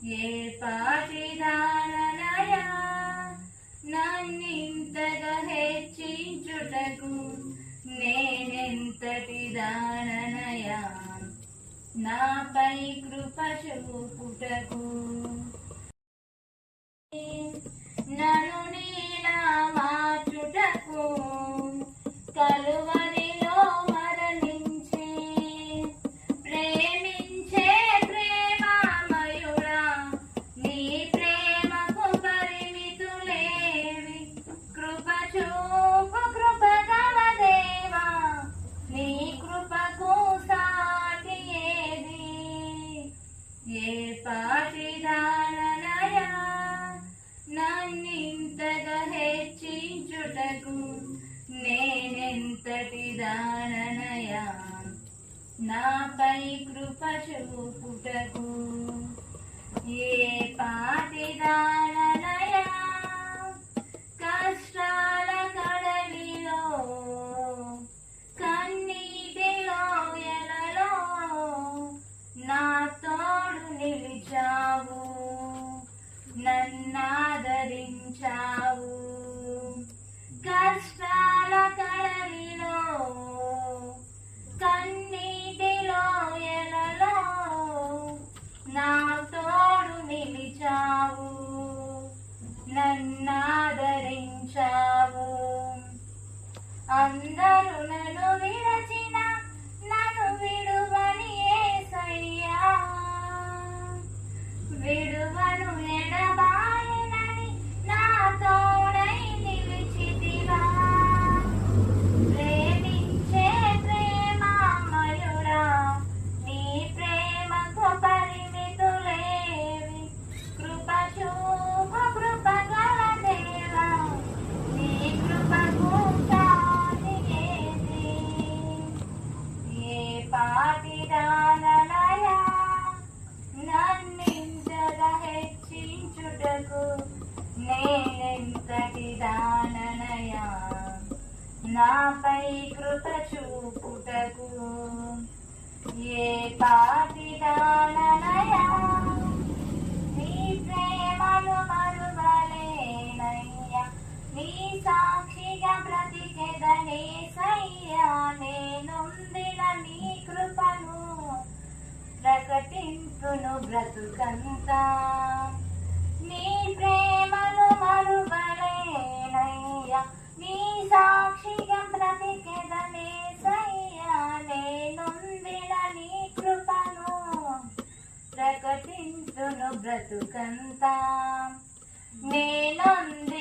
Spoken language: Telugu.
ఏ పాటిదాననయా నన్నింతగా హెచ్చించుటకు నేనెంతటి దాననయా నాపై కృప చూపుటకు నన్ను నీలా మార్చుటకు కలువరిలో మరణించి ప్రేమించే ప్రేమామయుడా నీ ప్రేమకు పరిమితులేవి కృప చూపు కృపగల దేవా నీ కృపకు సాటి ఏది ఏ పాటిదాననయా నన్నింతగా హెచ్చించుటకు నేనెంతటి దాననయా నాపై కృప చూపుటకు ఏ పాటిదాననయా కష్టాల కడలిలో కన్నీటిలో ఎలలో నా తోడు నిలిచావు నన్నాదరించావు కష్టాల కడలిలో కన్నీటిలో ఎలలో నా తోడు నిలిచావు నన్నాదరించావు అందరూ నన్ను విడచిన నన్ను విడువని యేసయ్యా విడువను ఎడబాయనని నా తోడై నిలిచితివా ప్రేమించే ప్రేమామయుడా నీ ప్రేమకు పరిమితులేవి కృప చూపు కృపగల దేవా నీ కృపకు సాటి ఏది ఏ పాటిదాననయా నన్నింతగా హెచ్చించుటకు నేనెంతటి దాననయా నాపై కృప చూపుటకు ఏ పాటిదాననయా నీ ప్రేమను మరువలేనయ్యా నీ సాక్షిగా బ్రతికెదనేసయ్యా నేనొందిన నీ కృపను ప్రకటించును బ్రతుకంతా నీ ప్రేమను మరువలేనయ్యా నీ సాక్షిగా బ్రతికెదనేసయ్యా నేనొందిన నీ కృపను ప్రకటించును బ్రతుకంతా నేనొంది